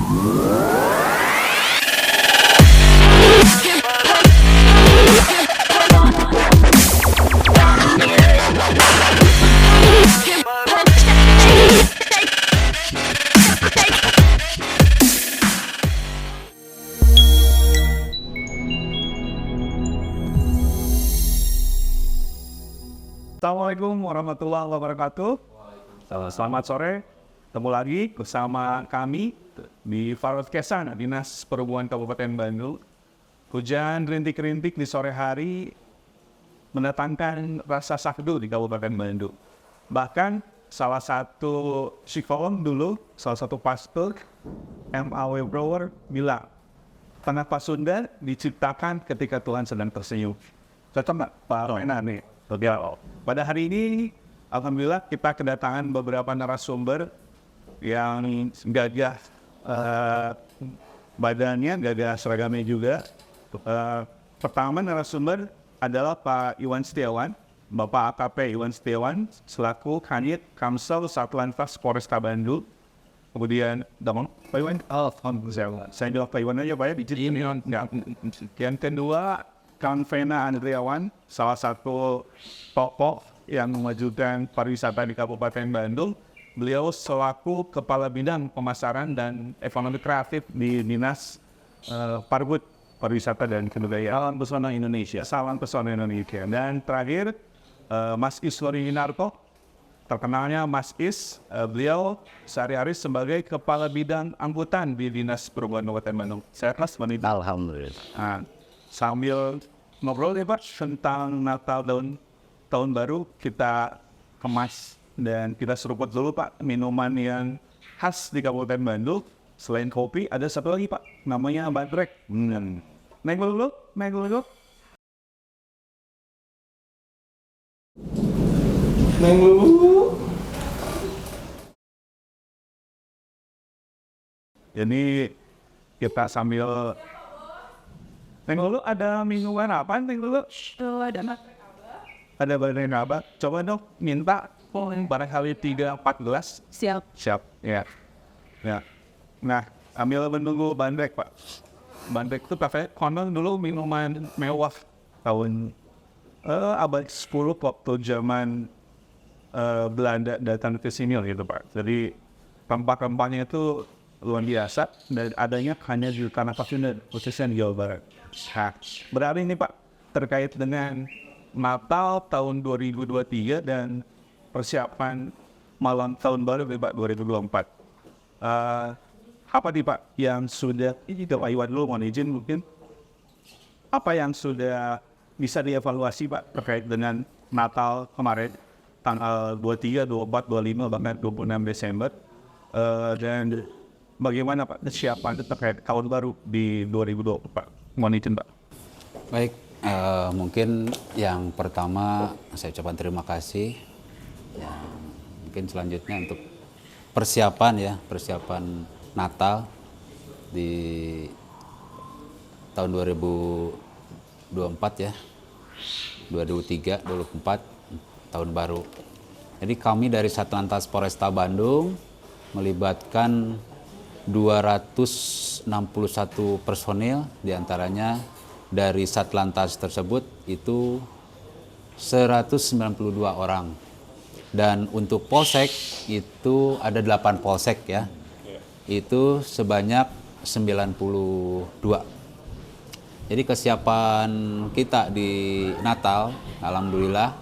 Assalamualaikum warahmatullahi wabarakatuh. Selamat sore, ketemu lagi bersama kami di Farod Kesan, Dinas Perhubungan Kabupaten Bandung. Hujan rintik-rintik di sore hari mendatangkan rasa sakdu di Kabupaten Bandung. Bahkan salah satu psikolog dulu, salah satu pastor, M.A.W. Brower bilang, tengah Pasunda diciptakan ketika Tuhan sedang tersenyum. Cocok nggak Pak Roena nih? Pada hari ini, alhamdulillah kita kedatangan beberapa narasumber yang gagah badannya, gagah seragamnya juga. Pertama narasumber adalah Pak Iwan Setiawan, Bapak AKP Iwan Setiawan, selaku Kanit Kamsel Satlantas Polresta Bandung. Kemudian, Pak Iwan, saya jawab Pak Iwan aja Pak ya, yang kedua, Kang Vena Andriawan, salah satu tokoh yang memajukan pariwisata di Kabupaten Bandung. Beliau selaku Kepala Bidang Pemasaran dan Ekonomi Kreatif di Dinas Parbud, Pariwisata dan Kebudayaan Alam Pesona Indonesia. Salam Pesona Indonesia. Dan terakhir, Mas Iswari Winarto, terkenalnya Mas Is. Beliau sehari-hari sebagai Kepala Bidang Angkutan di Dinas Perhubungan Kabupaten Bandung. Sehat Mas? Alhamdulillah. Sambil ngobrol ya Pak tentang Natal tahun baru, kita kemas dan kita seruput dulu Pak minuman yang khas di Kabupaten Bandung. Selain kopi ada satu lagi Pak, namanya bandrek. Naik dulu. Jadi kita sambil Neng Lulu ada minuman apa Neng Lulu? Ada bandrek apa? Coba dong minta barangkali 3-4 gelas. Siap. Ya. Nah, ambil menunggu bandrek Pak. Bandrek itu pakai konon dulu minuman mewah tahun abad 10 waktu zaman Belanda datang ke sini gitu Pak. Jadi rempah-rempahnya itu luar biasa dan adanya hanya di tanah Pasunda, khususnya di Jawa Barat. Berarti ini Pak terkait dengan Natal tahun 2023 dan persiapan malam tahun baru Pak 2024. Apa nih Pak yang sudah, ini Pak Iwan dulu mohon izin mungkin, apa yang sudah bisa dievaluasi Pak terkait dengan Natal kemarin tanggal 23, 24, 25 bahkan 26 Desember dan bagaimana Pak kesiapan terkait tahun baru di 2024? Mohon izin Pak. Baik, mungkin yang pertama saya ucapkan terima kasih. Mungkin selanjutnya untuk persiapan Natal di tahun 2024 ya, 2023, 2024 tahun baru. Jadi kami dari Satlantas Polresta Bandung melibatkan 261 personil, diantaranya dari Satlantas tersebut itu 192 orang. Dan untuk polsek itu ada 8 polsek ya, itu sebanyak 92. Jadi kesiapan kita di Natal, alhamdulillah,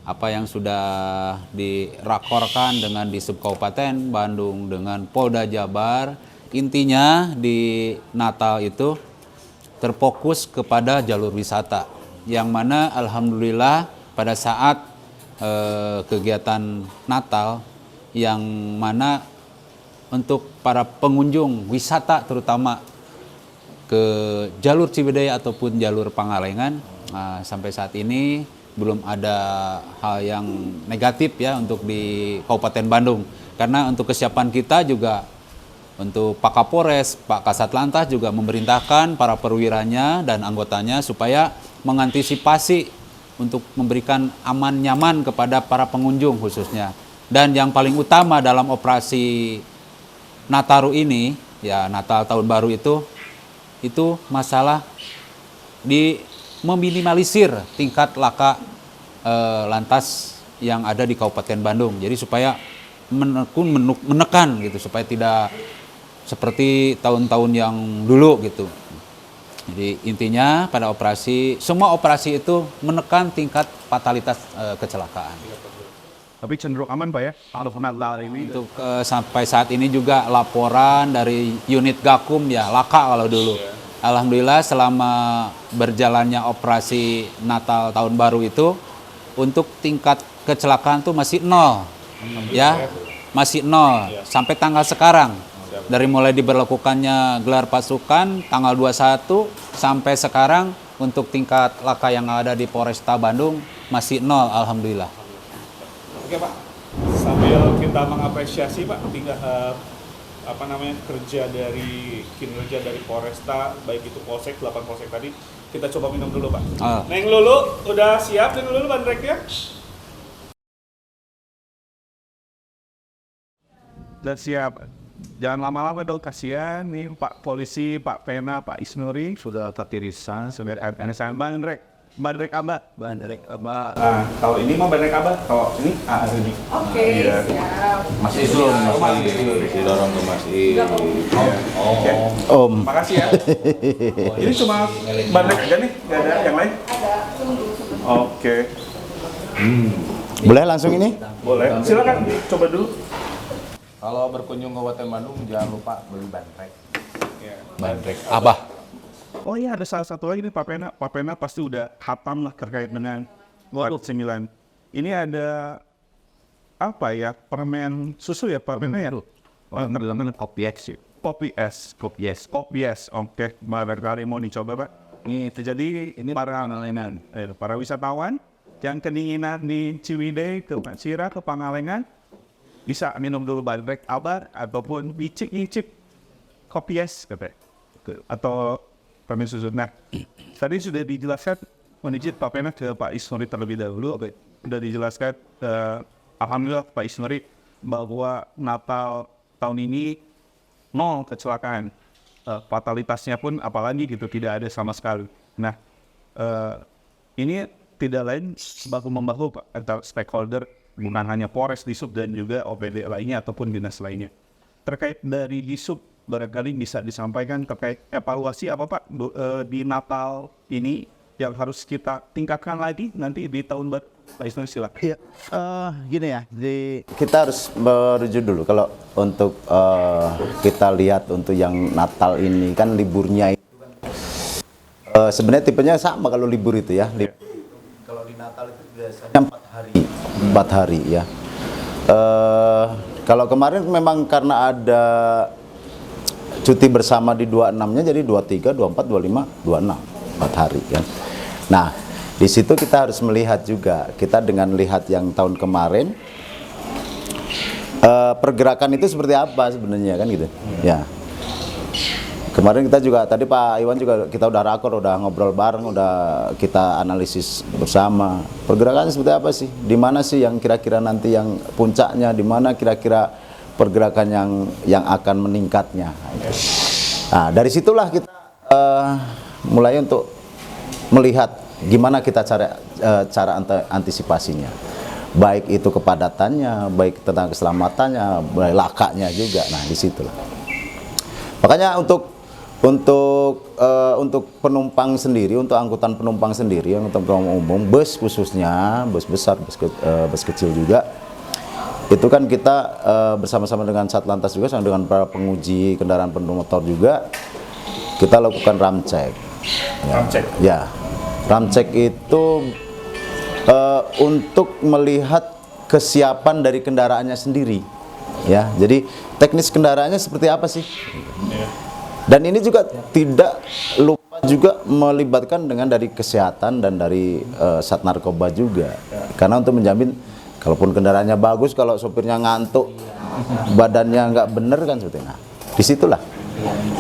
apa yang sudah dirakorkan dengan di Subkabupaten Bandung dengan Polda Jabar, intinya di Natal itu terfokus kepada jalur wisata, yang mana alhamdulillah pada saat kegiatan Natal, yang mana untuk para pengunjung wisata terutama ke jalur Ciwidey ataupun jalur Pangalengan, sampai saat ini belum ada hal yang negatif ya untuk di Kabupaten Bandung. Karena untuk kesiapan kita juga untuk Pak Kapolres, Pak Kasatlantas juga memerintahkan para perwiranya dan anggotanya supaya mengantisipasi untuk memberikan aman nyaman kepada para pengunjung khususnya. Dan yang paling utama dalam operasi Nataru ini, ya Natal tahun baru itu masalah di meminimalisir tingkat laka lantas yang ada di Kabupaten Bandung. Jadi supaya menekan gitu, supaya tidak seperti tahun-tahun yang dulu gitu. Jadi intinya pada semua operasi itu menekan tingkat fatalitas kecelakaan. Tapi cenderung aman Pak ya, kalau Natal ini. Untuk sampai saat ini juga laporan dari unit Gakum ya laka kalau dulu. Alhamdulillah selama berjalannya operasi Natal tahun baru itu untuk tingkat kecelakaan tuh masih nol, ya masih nol sampai tanggal sekarang. Dari mulai diberlakukannya gelar pasukan tanggal 21 sampai sekarang untuk tingkat laka yang ada di Polresta Bandung masih nol, alhamdulillah. Oke Pak, sambil kita mengapresiasi Pak kinerja dari Polresta, baik itu Polsek, 8 Polsek tadi, kita coba minum dulu Pak. Neng Lulu, udah siap Neng Lulu bandreknya? Udah siap. Jangan lama-lama dong, kasihan nih Pak Polisi, Pak Pena, Pak Isnuri sudah tertirisan, sudah ada bandrek abah. Nah, kalau ini mau bandrek abah, kalau ini ini. Oke, siap. Mas Islun, didorong ke Mas Om. Makasih ya. Ini cuma bandrek aja nih, nggak ada yang lain? Ada, tunggu sebentar. Oke, Boleh langsung ini? boleh. Silakan coba dulu. Kalau berkunjung ke Kabupaten Bandung jangan lupa beli bandrek. Bandrek Abah. Oh iya, ada salah satu lagi nih Pak Pena. Pak Pena pasti udah hatam lah terkait dengan COVID-19. Ini ada apa ya, permen susu ya Pak Pena ya? Kopi es. Oke, barangkali mau dicoba Pak. Ini terjadi para wisatawan yang kedinginan di Ciwidey, ke Pancira, ke Pangalengan, bisa minum dulu bandrek abah ataupun icip kopi es atau permen susu. Nah, tadi sudah dijelaskan menijit Pak Pena ke Pak Isnuri terlebih dahulu. Sudah dijelaskan, alhamdulillah Pak Isnuri, bahwa Natal tahun ini nol kecelakaan. Fatalitasnya pun apalagi gitu tidak ada sama sekali. Nah, ini tidak lain bahu-membahu Pak antar stakeholder, bukan hanya Polres, Disub, dan juga OPD lainnya ataupun dinas lainnya. Terkait dari Disub, barangkali bisa disampaikan terkait evaluasi apa Pak di Natal ini yang harus kita tingkatkan lagi nanti di tahun baru. Pak Isnur, silakan. Iya, gini ya, kita harus merujuk dulu. Kalau untuk kita lihat untuk yang Natal ini kan liburnya itu sebenarnya tipenya sama kalau libur itu ya. Kalau di Natal itu biasanya 4 hari ya. Kalau kemarin memang karena ada cuti bersama di 26-nya, jadi 23, 24, 25, 26, 4 hari ya. Nah, di situ kita harus melihat juga, kita dengan lihat yang tahun kemarin, pergerakan itu seperti apa sebenarnya kan gitu. Ya. Kemarin kita juga, tadi Pak Iwan juga kita udah rakor, udah ngobrol bareng, udah kita analisis bersama. Pergerakannya seperti apa sih? Di mana sih yang kira-kira nanti yang puncaknya, di mana kira-kira pergerakan yang akan meningkatnya. Nah, dari situlah kita mulai untuk melihat gimana kita cara antisipasinya. Baik itu kepadatannya, baik tentang keselamatannya, baik lakanya juga. Nah, di situlah. Makanya untuk penumpang sendiri, untuk angkutan penumpang sendiri, angkutan penumpang umum, bus khususnya, bus besar, bus kecil juga, itu kan kita bersama-sama dengan Satlantas juga, sama dengan para penguji kendaraan bermotor juga, kita lakukan ramcek. Ya, ramcek itu untuk melihat kesiapan dari kendaraannya sendiri. Ya, jadi teknis kendaraannya seperti apa sih? Dan ini juga tidak lupa juga melibatkan dengan dari kesehatan dan dari Sat Narkoba juga. Karena untuk menjamin kalaupun kendaraannya bagus, kalau sopirnya ngantuk, badannya nggak bener kan seperti itu. Nah, disitulah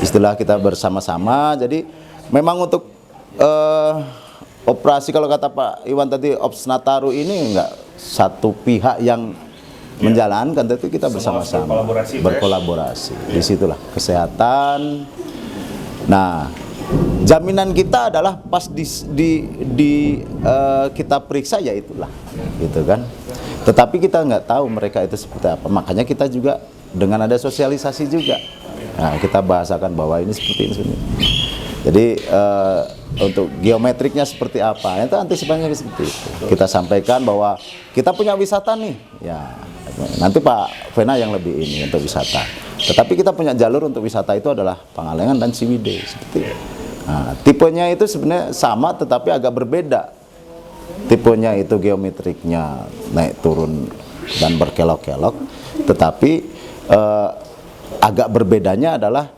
istilah kita bersama-sama. Jadi memang untuk operasi, kalau kata Pak Iwan tadi, Ops Nataru ini nggak satu pihak yang menjalankan, tentu kita Semua bersama-sama berkolaborasi, berkolaborasi. Disitulah kesehatan. Nah, jaminan kita adalah pas kita periksa ya itulah, gitu kan. Tetapi kita nggak tahu mereka itu seperti apa. Makanya kita juga dengan ada sosialisasi juga. Nah, kita bahasakan bahwa ini seperti ini. Jadi untuk geometriknya seperti apa, itu antisipasinya seperti itu. Kita sampaikan bahwa kita punya wisata nih, ya nanti Pak Vena yang lebih ini untuk wisata. Tetapi kita punya jalur untuk wisata itu adalah Pangalengan dan Ciwidey seperti itu. Nah, tipenya itu sebenarnya sama tetapi agak berbeda. Tipenya itu geometriknya naik turun dan berkelok-kelok, tetapi agak berbedanya adalah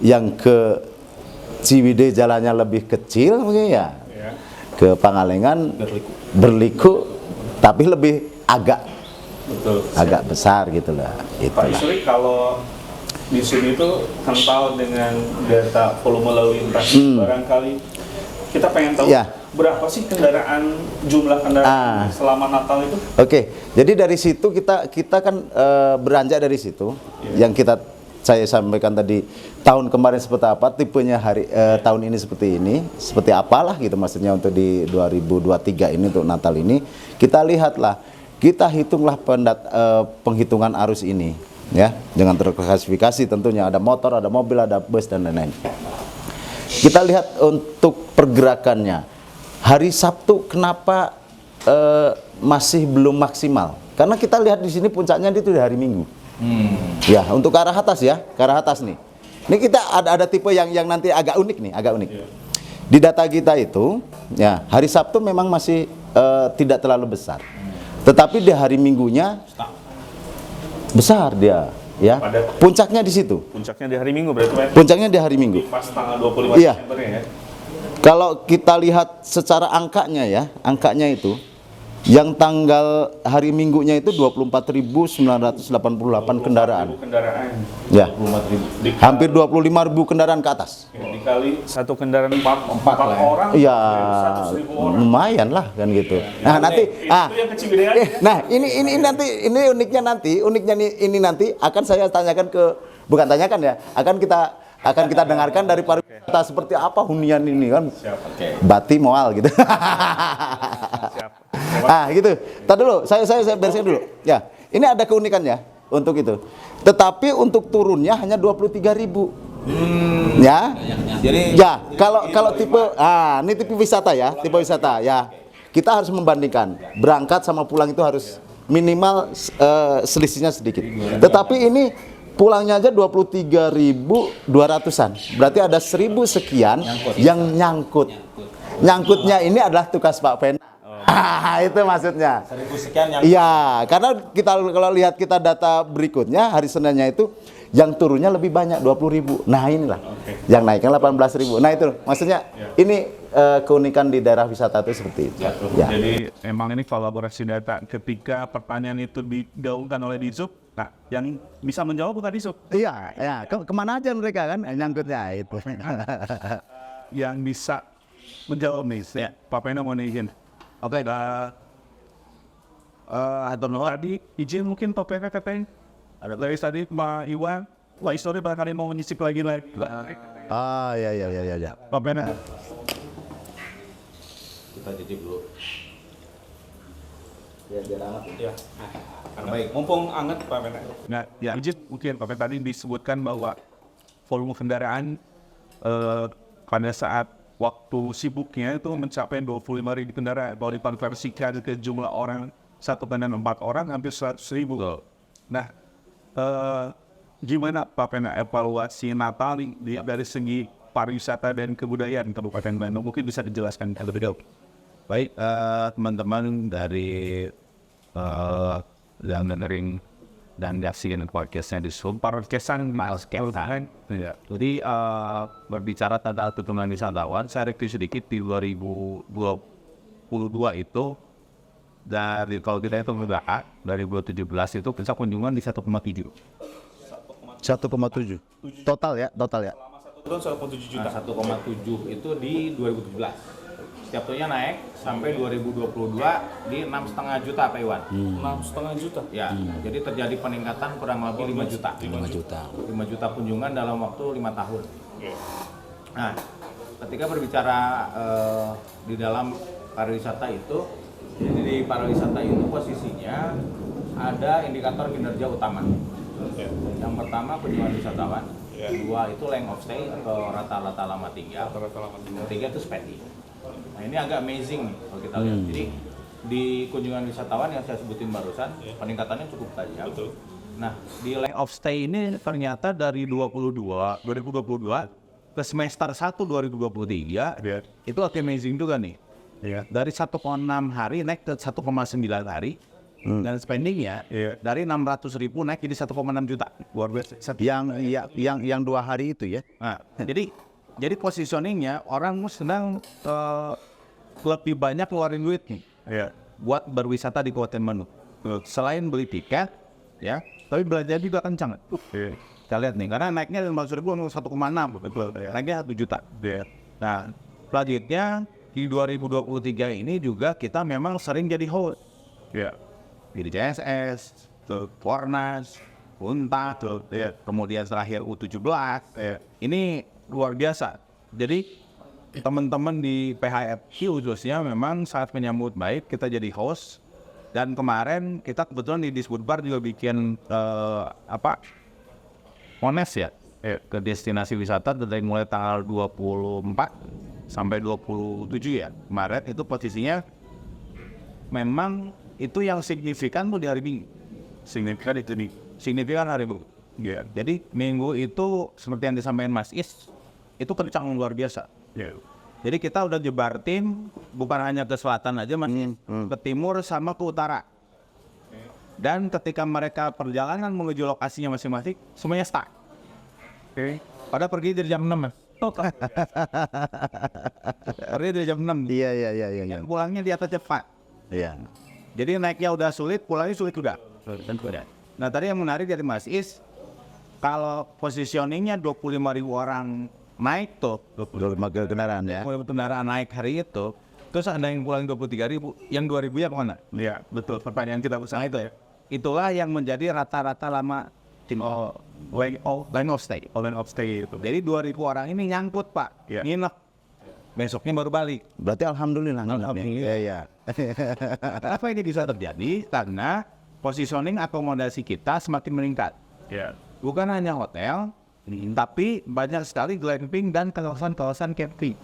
yang ke Ciwidey jalannya lebih kecil mungkin ya. Ke Pangalengan berliku tapi lebih agak besar gitu lah. Pak Isri, kalau di sini tuh kental dengan data volume lalu lintas, barangkali kita pengen tahu berapa sih jumlah kendaraan selama Natal itu? Oke, jadi dari situ kita kan beranjak dari situ. Yang saya sampaikan tadi, tahun kemarin seperti apa, tipenya tahun ini seperti apalah gitu, maksudnya untuk di 2023 ini untuk Natal ini, kita lihatlah, kita hitunglah penghitungan arus ini, ya, dengan terklasifikasi tentunya ada motor, ada mobil, ada bus dan lain-lain. Kita lihat untuk pergerakannya, hari Sabtu kenapa masih belum maksimal? Karena kita lihat di sini puncaknya itu di hari Minggu. Ya, untuk ke arah atas ya, ke arah atas nih. Ini kita ada tipe yang nanti agak unik nih, agak unik. Di data kita itu, ya hari Sabtu memang masih tidak terlalu besar. Tetapi di hari Minggunya besar dia, ya. Puncaknya di situ. Puncaknya di hari Minggu berarti Pak? Puncaknya di hari Minggu. Pas tanggal 25 Desember ya. Kalau kita lihat secara angkanya ya, angkanya itu yang tanggal hari Minggunya itu 24.988 kendaraan. Ya. Hampir 25.000 kendaraan ke atas. Dikali satu kendaraan 4 orang. Iya. 100.000 orang. Lumayan lah kan gitu. Nah, nanti itu yang ke Ciwidey aja. nah, ini uniknya ini nanti akan saya tanyakan bukan tanyakan ya, akan kita dengarkan dari pariwisata seperti apa hunian ini kan. Bati Moal gitu. Gitu. Tadi dulu, saya bereskan dulu. Ya, ini ada keunikannya untuk itu. Tetapi untuk turunnya hanya 23.000. Ya. Jadi ya, kalau tipe ini tipe wisata ya, tipe wisata ya. Kita harus membandingkan. Berangkat sama pulang itu harus minimal selisihnya sedikit. Tetapi ini pulangnya aja 23.200-an. Berarti ada 1.000 sekian yang nyangkut. Nyangkutnya ini adalah tugas Pak Pen. Itu maksudnya. 1.000 sekian yang. Iya, karena kalau lihat kita data berikutnya hari Seninnya itu yang turunnya lebih banyak 20.000. Nah, inilah. Yang naiknya 18.000. Nah, itu maksudnya ini keunikan di daerah wisata itu seperti itu. Ya. Jadi emang ini kolaborasi data. Ketika pertanyaan itu digaungkan oleh Dizub, nah yang bisa menjawab bukan Dizub. Iya, ya. Kemana aja mereka kan nyangkutnya itu. Yang bisa menjawab nih, Pak Pena mau izin. Oke, tadi izin mungkin Pak Pena katanya. Ada dari tadi Pak Iwan, Pak Istori barangkali mau menyisip lagi. Ya. Pak Pena. Kita titip dulu. Ya. Baik, mumpung anget Pak Pena. Nah, ya izin mungkin Pak Pena tadi disebutkan bahwa volume kendaraan pada saat waktu sibuknya itu mencapai 25.000 kendaraan. Kalau dikonversikan ke jumlah orang, satu kendaraan 4 orang hampir 100.000. Nah, gimana Pak Pena evaluasi Natal dari segi pariwisata dan kebudayaan Kabupaten Bandung? Mungkin bisa dijelaskan lebih jauh. Baik, teman-teman dari yang dengerin dan nyaksiin podcastnya di Zoom, podcastan Miles Keltan. Ya. Jadi berbicara tentang tuntunan wisatawan, saya review sedikit di 2022 itu dari kalau kita hitung berapa, dari 2017 itu bisa kunjungan di 1,7. 1,7 total ya. Selama 1 tahun 1,7 juta. 1,7 itu di 2017. setiap tahunnya naik sampai 2022 di 6,5 juta Pak Iwan. 6,5 juta. Ya, jadi terjadi peningkatan kurang lebih 5 juta. 5 juta. 5 juta kunjungan dalam waktu 5 tahun. Nah, ketika berbicara di dalam pariwisata itu, jadi di pariwisata itu posisinya ada indikator kinerja utama. Yang pertama kunjungan wisatawan, kedua itu length of stay atau rata-rata lama tinggal, ketiga itu spending. Nah ini agak amazing nih kalau kita lihat. Jadi di kunjungan wisatawan yang saya sebutin barusan peningkatannya cukup tajam. Nah di length Of stay ini ternyata dari 2022 ke semester 1 2023 itu amazing juga nih. Dari 1,6 hari naik ke 1,9 hari. Dan spendingnya dari 600.000 naik jadi 1,6 juta. Luar biasa. Yang 2 hari itu ya. Nah, jadi positioningnya orang sedang lebih banyak keluarin duit nih buat berwisata di Kabupaten Bandung. Selain beli tiket, ya, tapi belanja juga kencang. Kita lihat nih, karena naiknya 500.000 1,6, betul. Naiknya 1 juta. Nah, selanjutnya di 2023 ini juga kita memang sering jadi host. Di CSS, Warnas, Unta, kemudian terakhir U17. Ini luar biasa. Jadi teman-teman di PHFQ khususnya memang sangat menyambut baik kita jadi host. Dan kemarin kita kebetulan di Disbudbar juga bikin Mones ya, ke destinasi wisata dari mulai tanggal 24 sampai 27 ya. Kemarin itu posisinya memang itu yang signifikan tuh di hari Minggu. Signifikan hari Minggu. Jadi Minggu itu seperti yang disampaikan Mas Is, itu kencang luar biasa. Jadi kita udah jebar tim bukan hanya ke selatan aja, Mas, ke timur sama ke utara. Dan ketika mereka perjalanan menuju lokasinya masing-masing, semuanya start. Pada pergi dari jam 6, Mas. Pergi dari jam 6. Iya. Pulangnya di atas cepat. Iya. Jadi naiknya udah sulit, pulangnya sulit juga. Nah tadi yang menarik dari Mas Is, kalau positioningnya 25.000 orang naik tuh, 25 kendaraan ya. kendaraan naik hari itu, terus ada yang pulang 23.000, yang 2.000 ya kemana? Iya, betul. Pertanyaan kita usaha itu ya. Itulah yang menjadi rata-rata lama line of stay itu. Jadi 2.000 orang ini nyangkut Pak, nginep. Besoknya baru balik. Berarti alhamdulillah. Iya. Apa ini bisa terjadi? Karena positioning akomodasi kita semakin meningkat. Bukan hanya hotel, tapi banyak sekali glamping dan kawasan-kawasan camping.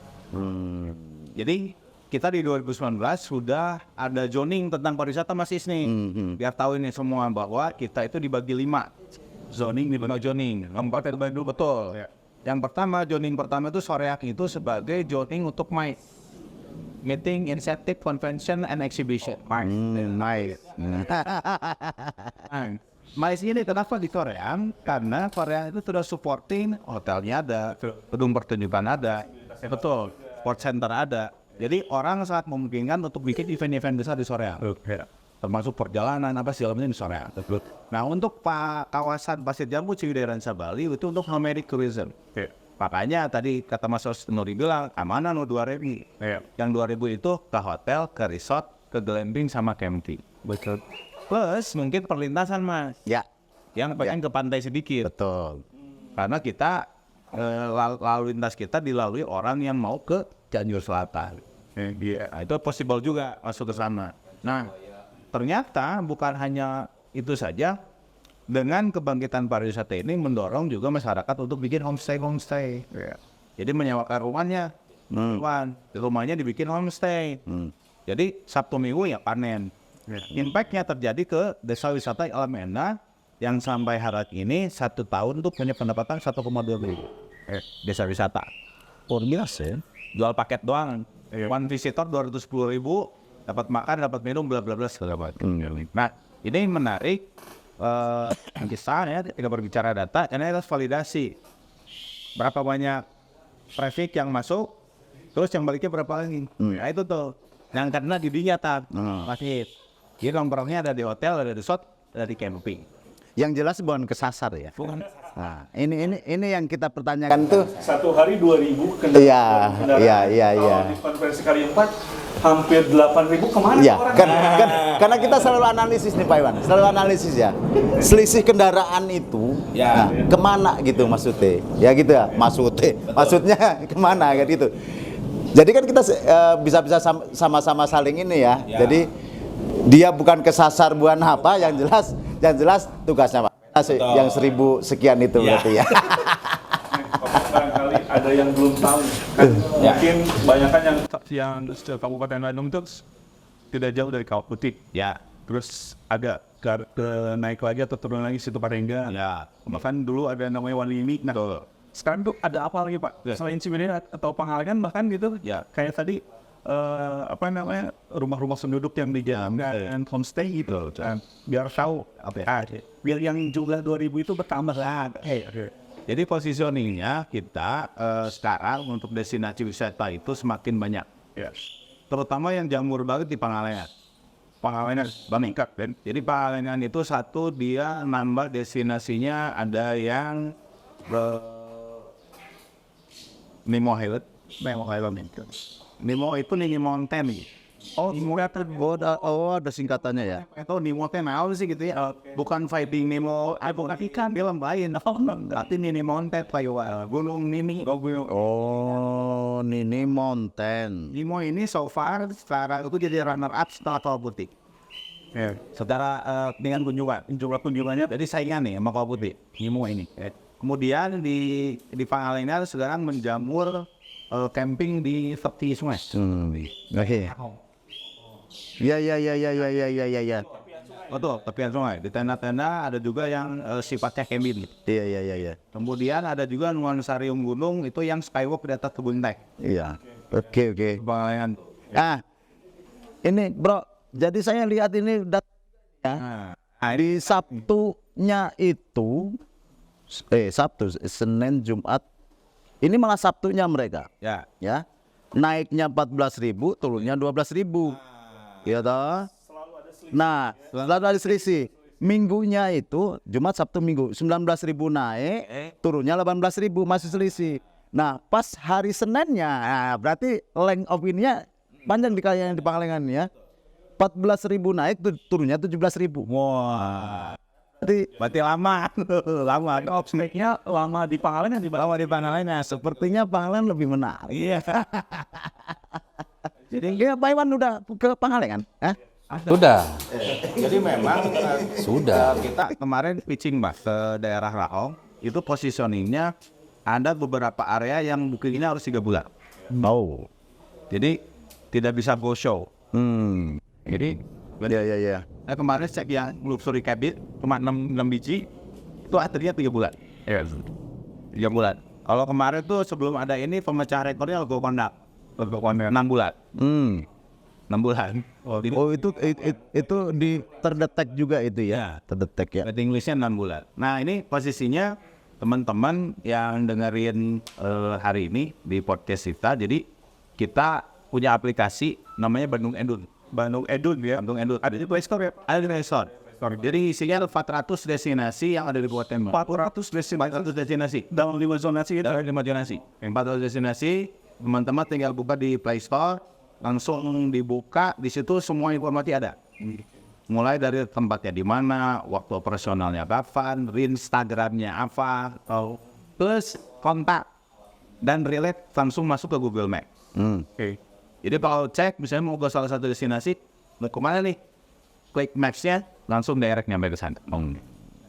Jadi kita di 2019 sudah ada zoning tentang pariwisata Mas Is nih. Biar tahu ini semua bahwa kita itu dibagi 5 zoning, 5 zoning. Kabupaten Bandung betul. Yang pertama, zoning pertama itu Soreang itu sebagai zoning untuk MICE, Meeting, Incentive, Convention, and Exhibition. Nice. MICE ini kenapa di Soreang? Karena Soreang itu sudah supporting, hotelnya ada, gedung pertunjukan ada, betul, sport center ada. Jadi orang sangat memungkinkan untuk bikin event-event besar di Soreang. Termasuk perjalanan apa segala macam di Soreang. Nah untuk kawasan Pasir Jambu, Ciwidey, Ranca Bali itu untuk nomadic tourism. Makanya tadi kata Mas Nuri bilang amanah 2.000. Yang 2.000 itu ke hotel, ke resort, ke glamping sama camping. Betul. Plus mungkin perlintasan Mas. Ya. Yang pengen ke pantai sedikit. Betul. Karena kita lalu lintas kita dilalui orang yang mau ke Cianjur Selatan. Nah, itu possible juga masuk ke sana. Nah, ternyata bukan hanya itu saja, dengan kebangkitan pariwisata ini mendorong juga masyarakat untuk bikin homestay. Jadi menyewakan rumahnya, rumahnya dibikin homestay. Jadi Sabtu Minggu ya panen. Impact-nya terjadi ke desa wisata Alam Endah yang sampai hari ini 1 tahun tuh punya pendapatan 1,2 ribu. Desa wisata. Biasa. Jual paket doang. One visitor 210.000. Dapat makan, dapat minum, bla bla bla segala macam. Nah, ini menarik kisahnya ketika berbicara data, karena harus validasi berapa banyak traffic yang masuk, terus yang baliknya berapa lagi. Nah itu tuh, yang karena didinya masih. Jadi nongkrongnya ada di hotel, ada di resort, ada di camping. Yang jelas bukan kesasar ya. Bukan Nah, ini yang kita pertanyakan tuh. Satu hari 2.000 kendaraan. Iya. Kalau di konferensi kali 4 hampir 8.000 kemana Iya, orang? karena kita selalu analisis nih Pak Iwan, selalu analisis ya. Selisih kendaraan itu, Ya. nah, kemana gitu maksudnya? Ya gitu ya, maksudnya kemana kan gitu. Jadi kan kita bisa sama-sama saling ini ya. Ya. Jadi dia bukan kesasar bukan apa, yang jelas tugasnya Pak. Yang 1.000 sekian itu berarti ya. Barangkali ada yang belum tahu kan, mungkin banyak kan yang Kabupaten Bandung itu tidak jauh dari Kawah Putih Ya. terus agak naik lagi atau turun lagi situ Parengga Ya. bahkan dulu ada namanya Walini. Nah sekarang tuh ada apa lagi Pak selain Ciwidey atau Pangalengan bahkan gitu Ya. kayak tadi rumah-rumah penduduk yang dijadikan dan homestay gitu kan, biar tahu biar yang jumlah 2.000 itu bertambah lah. Jadi positioningnya kita sekarang untuk destinasi wisata itu semakin banyak. Ya. Terutama yang jamur banget di Pangalengan. Meningkat kan. Jadi Pangalengan itu satu dia nambah destinasinya ada yang Nemo Highland. Nemo itu Nini Mountain. Nemo ada singkatannya ya. Itu Nemo Mountain apa sih gitu ya. Bukan Finding Nemo, bukan ikan, film lain. Berarti Nini Mountain kayak Gunung Nini. Oh, Nini Mountain. Nemo ini so far secara itu jadi runner up setelah Kawah Putih. Ya. Secara dengan jumlah kunjungannya jadi saingan nih sama Kawah Putih. Nemo ini. Kemudian di Pangalengan sekarang menjamur camping di tepi sungai. Oke. Ya. Betul, tepian sungai. Di tenda-tenda ada juga yang sifatnya camping. Iya. Kemudian ada juga nuansarium gunung itu yang skywalk di atas kebun teh. Iya. Oke. Pangalengan. Ini bro, jadi saya lihat ini Nah, di Sabtunya itu, Sabtu, Senin, Jumat, ini malah Sabtunya mereka, ya. naiknya 14.000, turunnya 12.000, ya toh. Nah, selalu ada selisih. Minggunya itu Jumat, Sabtu, Minggu 19.000 naik, turunnya 18.000, masih selisih. Nah, pas hari Seninnya, berarti length of ininya panjang di Pangalengan ya. 14.000 naik, turunnya 17.000. Wah. Berarti lama. Opsnacknya lama di Pangalengan Lama di Pangalengan. Sepertinya Pangalengan lebih menarik. Iya. Jadi Pak Iwan udah ke Pangalengan? Sudah. Jadi memang Sudah. Kita kemarin pitching Mbak ke daerah Raong, itu positioningnya ada beberapa area yang bookingnya harus 3 bulan. Oh. Jadi tidak bisa go show. Jadi Iya. saya kemarin cek yang luxury cabin cuma 6 biji, itu artinya 3 bulan. ya. 3 bulan. Kalau kemarin tuh sebelum ada ini pemecah rekornya Go Conduct. 6 bulan. 6 bulan. Oh, itu terdetek juga itu ya? Terdetek ya. Waiting listnya 6 bulan. Nah ini posisinya teman-teman yang dengerin hari ini di podcast kita. Jadi kita punya aplikasi namanya Bandung Edun. Bandung Edun ya. Bandung Edun. Ada di Play Store ya. Ada di Play Store. Jadi isinya 400 destinasi yang ada di Kabupaten. 400 destinasi. dalam 5 zonasi itu. Dari 5 zonasi. 400 destinasi. Teman-teman tinggal buka di Play Store, langsung dibuka, di situ semua informasi ada. Mulai dari tempatnya di mana, waktu operasionalnya kapan, Instagramnya apa, plus kontak dan relate langsung masuk ke Google Maps. Oke. Jadi kalau cek, misalnya mau ke salah satu destinasi, mau kemana nih? Klik Maps-nya, langsung direct nyampe ke sana.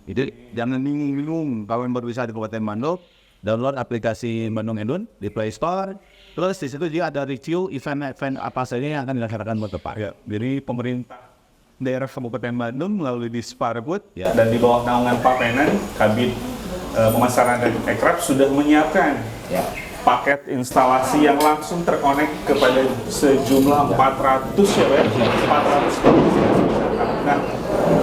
Jadi jangan bingung kalian berwisata di Kabupaten Bandung, download aplikasi Bandung Edun di Play Store. Terus di situ juga ada review event apa saja yang akan dilaksanakan buat depan. Ya, jadi pemerintah daerah Kabupaten Bandung melalui Disparwood Ya. dan di bawah naungan Pak Penan, Kabid Pemasaran dan Ekraf sudah menyiapkan paket instalasi yang langsung terkonek kepada sejumlah 400 ya Pak, 400 destinasi wisata. Nah,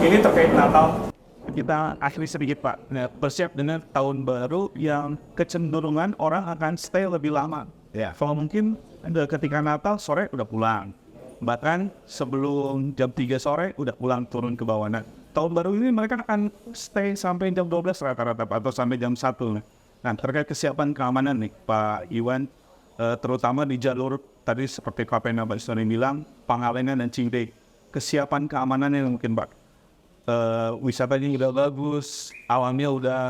ini terkait Natal. Kita akhiri sedikit Pak, bersiap dengan tahun baru yang kecenderungan orang akan stay lebih lama. Ya. Kalau mungkin ketika Natal sore udah pulang, bahkan sebelum jam 3 sore udah pulang turun ke bawah. Nah, tahun baru ini mereka akan stay sampai jam 12 rata-rata Pak, atau sampai jam 1. Nah, terkait kesiapan keamanan nih Pak Iwan, terutama di jalur tadi seperti Pak Pena Pak Istori bilang, Pangalengan dan Cingdei. Kesiapan keamanannya mungkin Pak. Wisatanya udah bagus, alamnya udah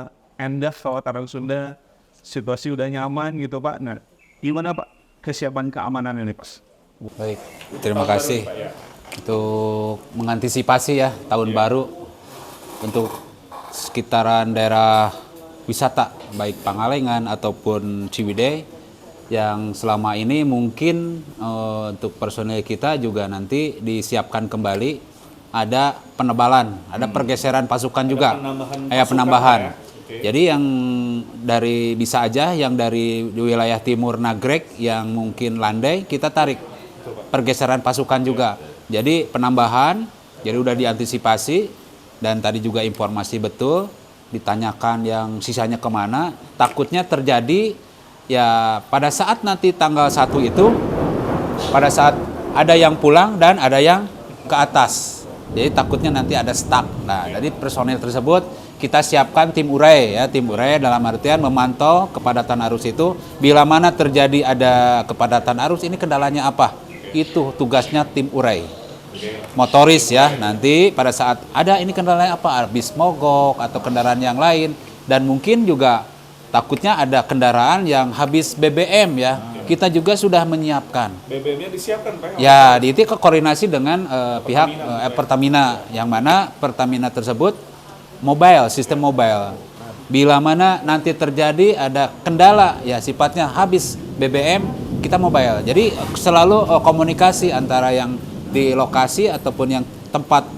endah kalau orang Sunda, situasi udah nyaman gitu Pak. Nah, gimana Pak kesiapan keamanan ini Pak? Baik, terima kasih. Untuk mengantisipasi ya tahun baru untuk sekitaran daerah wisata baik Pangalengan ataupun Ciwidey yang selama ini mungkin untuk personil kita juga nanti disiapkan kembali ada penebalan, ada pergeseran pasukan juga, penambahan. Jadi yang dari bisa aja yang dari wilayah timur Nagrek yang mungkin landai kita tarik pergeseran pasukan juga. Jadi penambahan, jadi udah diantisipasi dan tadi juga informasi betul ditanyakan yang sisanya kemana. Takutnya terjadi ya pada saat nanti tanggal 1 itu, pada saat ada yang pulang dan ada yang ke atas. Jadi takutnya nanti ada stuck. Nah, dari personil tersebut kita siapkan tim urai ya, tim urai dalam artian memantau kepadatan arus itu. Bila mana terjadi ada kepadatan arus ini kendalanya apa? Itu tugasnya tim urai. Motoris ya, nanti pada saat ada ini kendalanya apa? Bis mogok atau kendaraan yang lain dan mungkin juga takutnya ada kendaraan yang habis BBM ya. Kita juga sudah menyiapkan. BBM-nya disiapkan Pak? Ya, itu koordinasi dengan pihak Pertamina, yang mana Pertamina tersebut mobile, sistem mobile. Bila mana nanti terjadi ada kendala ya sifatnya habis BBM, kita mobile. Jadi selalu komunikasi antara yang di lokasi ataupun yang tempat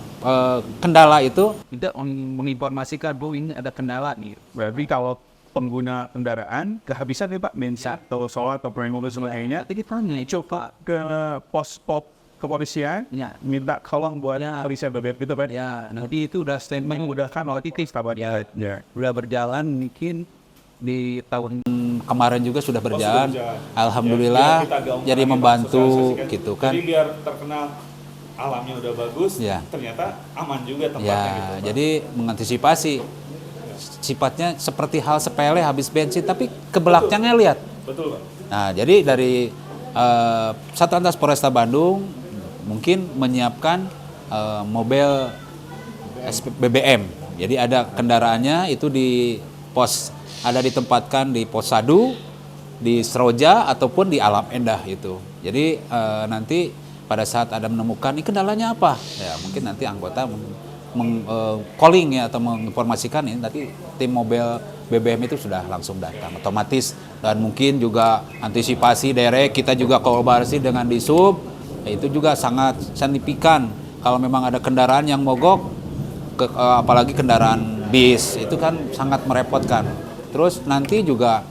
kendala itu Tidak menginformasikan bahwa ini ada kendala nih. Berarti kalau pengguna kendaraan kehabisan nih Pak bensin atau solar atau mobil sebagainya, kita coba ke pos kepolisian, minta tolong buat polisi BBM gitu Pak. ya nanti itu udah statement Udah kan otomatis Pak. udah berjalan mungkin di tahun kemarin juga sudah berjalan. Alhamdulillah Biar kita gaungkan jadi lagi, Pak, membantu sosialisasikan. gitu kan. Jadi biar terkenal alamnya udah bagus, Ya. ternyata aman juga tempatnya Ya, gitu Pak. jadi mengantisipasi sifatnya seperti hal sepele habis bensin tapi ke belakangnya lihat. Betul Pak. Nah, jadi dari Satlantas Polresta Bandung mungkin menyiapkan mobil BBM. Jadi ada kendaraannya itu di pos, ada ditempatkan di pos Sadu, di Seroja ataupun di Alam Endah itu. Jadi nanti pada saat ada menemukan ini kendalanya apa, ya mungkin nanti anggota calling ya atau menginformasikan ini nanti tim mobil BBM itu sudah langsung datang otomatis. Dan mungkin juga antisipasi direct kita juga kolaborasi dengan Disub, itu juga sangat signifikan kalau memang ada kendaraan yang mogok apalagi kendaraan bis itu kan sangat merepotkan. Terus nanti juga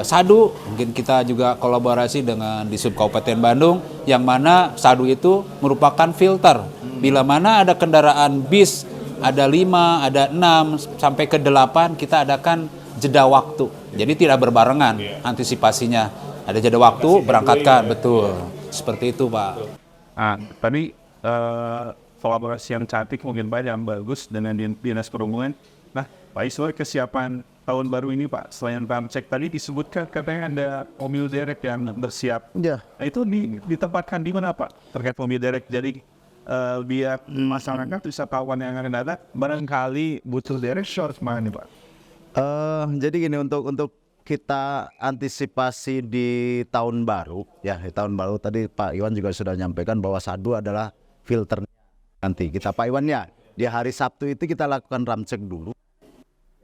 Sadu mungkin kita juga kolaborasi dengan Disub Kabupaten Bandung yang mana Sadu itu merupakan filter. Bila mana ada kendaraan bis ada 5, ada 6 sampai ke 8 kita adakan jeda waktu. Jadi tidak berbarengan antisipasinya. Ada jeda waktu berangkatkan betul. Seperti itu, Pak. Nah, tadi kolaborasi yang cantik mungkin Pak yang bagus dengan Dinas Perhubungan. Nah, Pak Iswar kesiapan tahun baru ini Pak, selain cek tadi disebutkan katanya ada mobil derek yang bersiap. Ya. Nah, itu ditempatkan di mana Pak terkait mobil derek? Jadi biar masyarakat wisatawan yang akan datang barangkali butuh derek short mana nih Pak? Jadi gini untuk kita antisipasi di tahun baru ya, di tahun baru tadi Pak Iwan juga sudah menyampaikan bahwa Sadu adalah filter nanti kita Pak Iwan ya di hari Sabtu itu kita lakukan ramcek dulu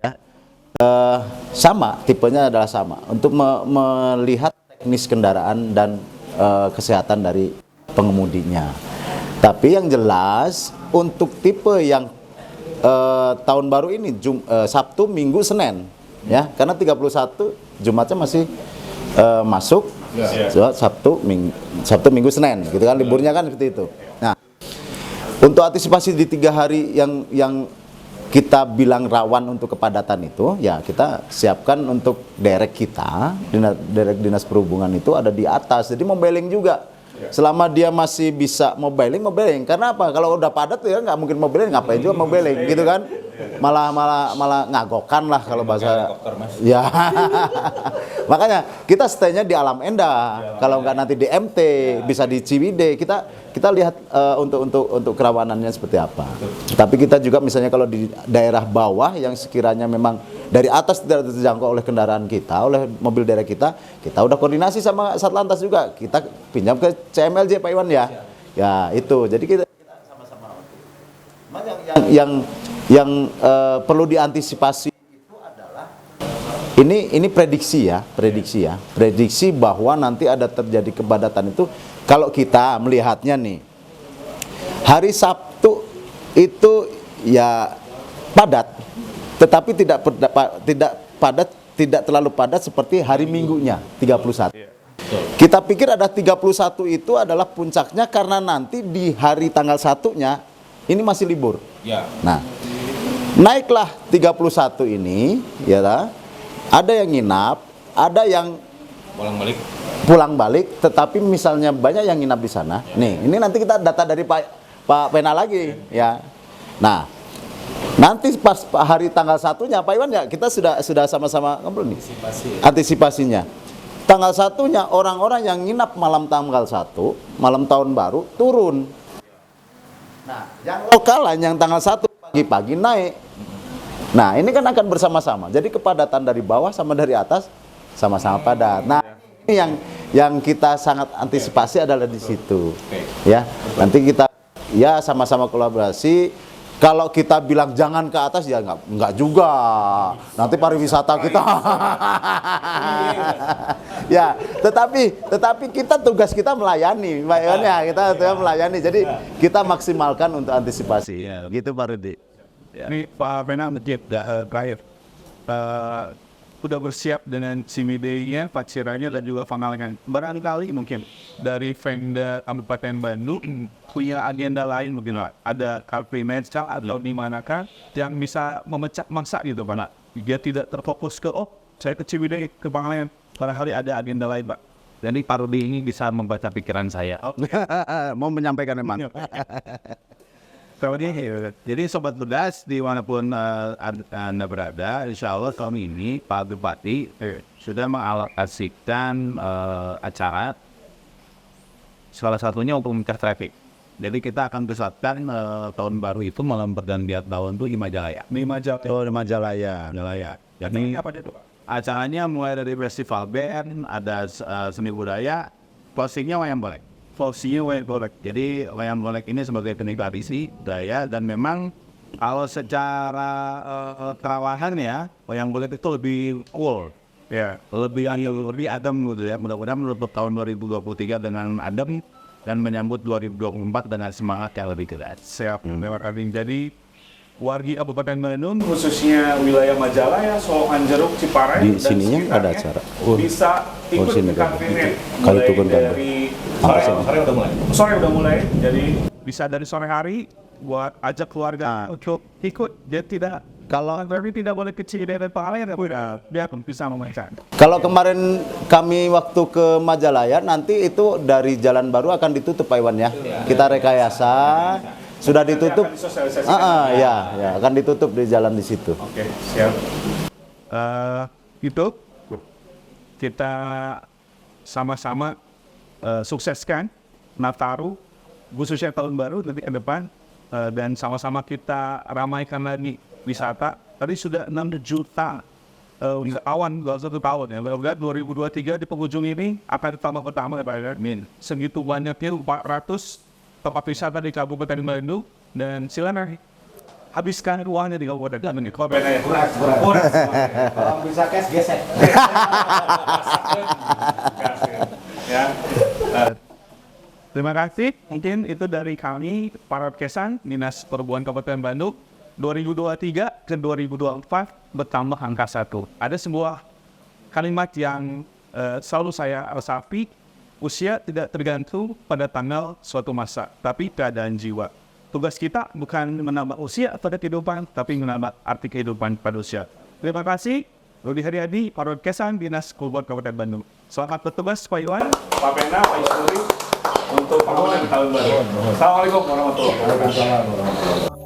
ya. Sama tipenya adalah sama untuk melihat teknis kendaraan dan kesehatan dari pengemudinya. Tapi yang jelas untuk tipe yang tahun baru ini Sabtu, Minggu, Senin ya, karena 31 Jumatnya masih masuk Sabtu, Minggu, Senin gitu kan, liburnya kan seperti itu. Nah, untuk antisipasi di 3 hari yang kita bilang rawan untuk kepadatan itu ya kita siapkan untuk derek kita, derek Dinas Perhubungan itu ada di atas, jadi mobeling juga. Selama dia masih bisa mobiling. Karena apa? Kalau udah padat ya nggak mungkin mobiling, ngapain juga mobiling, gitu kan? Malah ngagokan lah kalau bahasa. Ya. Makanya kita stay-nya di Alam Endah. Kalau nggak nanti di MT, bisa di Ciwidey. Kita lihat untuk kerawanannya seperti apa. Tapi kita juga misalnya kalau di daerah bawah yang sekiranya memang dari atas tidak terjangkau oleh kendaraan kita, oleh mobil daerah kita udah koordinasi sama Satlantas juga. Kita pinjam ke CMLJ Pak Iwan ya. Ya itu. Jadi kita sama-sama. Yang perlu diantisipasi itu adalah ini prediksi bahwa nanti ada terjadi kepadatan itu. Kalau kita melihatnya nih, hari Sabtu itu ya padat, tetapi tidak terlalu padat seperti hari Minggunya 31. Kita pikir ada 31 itu adalah puncaknya karena nanti di hari tanggal 1-nya ini masih libur. Nah, naiklah 31 ini, ya lah. Ada yang nginap, ada yang pulang balik, tetapi misalnya banyak yang nginap di sana. Nih, ini nanti kita data dari Pak Pena lagi, ya. Nah, nanti pas hari tanggal 1-nya Pak Iwan ya, kita sudah sama-sama ngobrol nih. Antisipasinya. Tanggal 1-nya orang-orang yang nginap malam tanggal 1, malam tahun baru turun. Nah, yang lokalan yang tanggal 1 pagi-pagi naik. Nah, ini kan akan bersama-sama. Jadi kepadatan dari bawah sama dari atas sama-sama padat. Nah, ini yang kita sangat antisipasi adalah di situ. Ya, nanti kita ya sama-sama kolaborasi. Kalau kita bilang jangan ke atas ya enggak juga. Nanti pariwisata kita. Ya, tetapi tugas kita melayani, Pak Iwan ya, kita melayani. Jadi kita maksimalkan untuk antisipasi. Ya, gitu Pak Rudi. Ya. Ini Pak Pena terakhir. Udah bersiap dengan Ciwidey-nya, Paciranya dan juga Pangalengan. Barangkali mungkin dari Pemda Kabupaten Bandung punya agenda lain mungkin Pak. Ada car free mental atau di manakah yang bisa memecah mangsa gitu Pak. Dia tidak terfokus ke saya ke Ciwidey, ke Pangalengan. Barangkali ada agenda lain Pak. Jadi Pak Rudi ini bisa membaca pikiran saya. Mau menyampaikan memang. Jadi Sobat Ludas, dimanapun Anda berada, insya Allah tahun ini Pak Bupati sudah mengalokasikan acara salah satunya untuk memecah traffic. Jadi kita akan pusatkan tahun baru itu malam pergantian tahun itu di Majalaya. Di Majalaya. Jadi apa itu? Acaranya mulai dari festival band, ada seni budaya, closingnya wayang golek. Jadi wayang golek ini sebagai seni tradisi budaya, dan memang kalau secara kerawahan ya, wayang golek itu lebih cool, ya, lebih adem gitu ya. Mudah-mudahan menutup tahun 2023 dengan adem dan menyambut 2024 dengan semangat yang lebih keras. Siap, terima kasih. Jadi warga Kabupaten Bandung, khususnya wilayah Majalaya, Solokan Jeruk, Ciparai, Di dan sininya sekitarnya, ada acara. bisa ikut sini ke Car Free Night. Kali Mulai tukun kan. dari sore udah mulai. Jadi bisa dari sore hari buat ajak keluarga untuk ikut. Dia tidak, kalau tidak boleh kecil dari Pangalengan, dia pun bisa memainkan. Kalau kemarin kami waktu ke Majalaya, nanti itu dari Jalan Baru akan ditutup Pak Iwan ya. Kita rekayasa, sudah ditutup. Ya, akan ditutup di jalan di situ. Oke, siap. Itu kita sama-sama sukseskan Nataru, khususnya tahun baru nanti ke depan, dan sama-sama kita ramaikan lagi wisata. Tadi sudah 6 juta wisatawan dalam 1 tahun ya. Mudah-mudahan 2023 di penghujung ini akan ditambah pertama ya Pak ya. Segitu banyaknya 400 tempat wisata di Kabupaten Bandung, dan silakan habiskan uangnya di Kabupaten Bandung. Kalau bisa cash gesek. Ya. Terima kasih. Mungkin itu dari kami para kesan Dinas Perhubungan Kabupaten Bandung 2023 ke 2024 bertambah angka 1. Ada sebuah kalimat yang selalu saya resapi. Usia tidak tergantung pada tanggal suatu masa, tapi keadaan jiwa. Tugas kita bukan menambah usia pada kehidupan, tapi menambah arti kehidupan pada usia. Terima kasih. Rudi Haryadi, Parot Kesan, Dinas Perhubungan Kabupaten Bandung. Selamat bertugas Pak Iwan, Pak Pena, Pak Isuri. untuk pengamanan tahun baru. Assalamualaikum warahmatullahi wabarakatuh.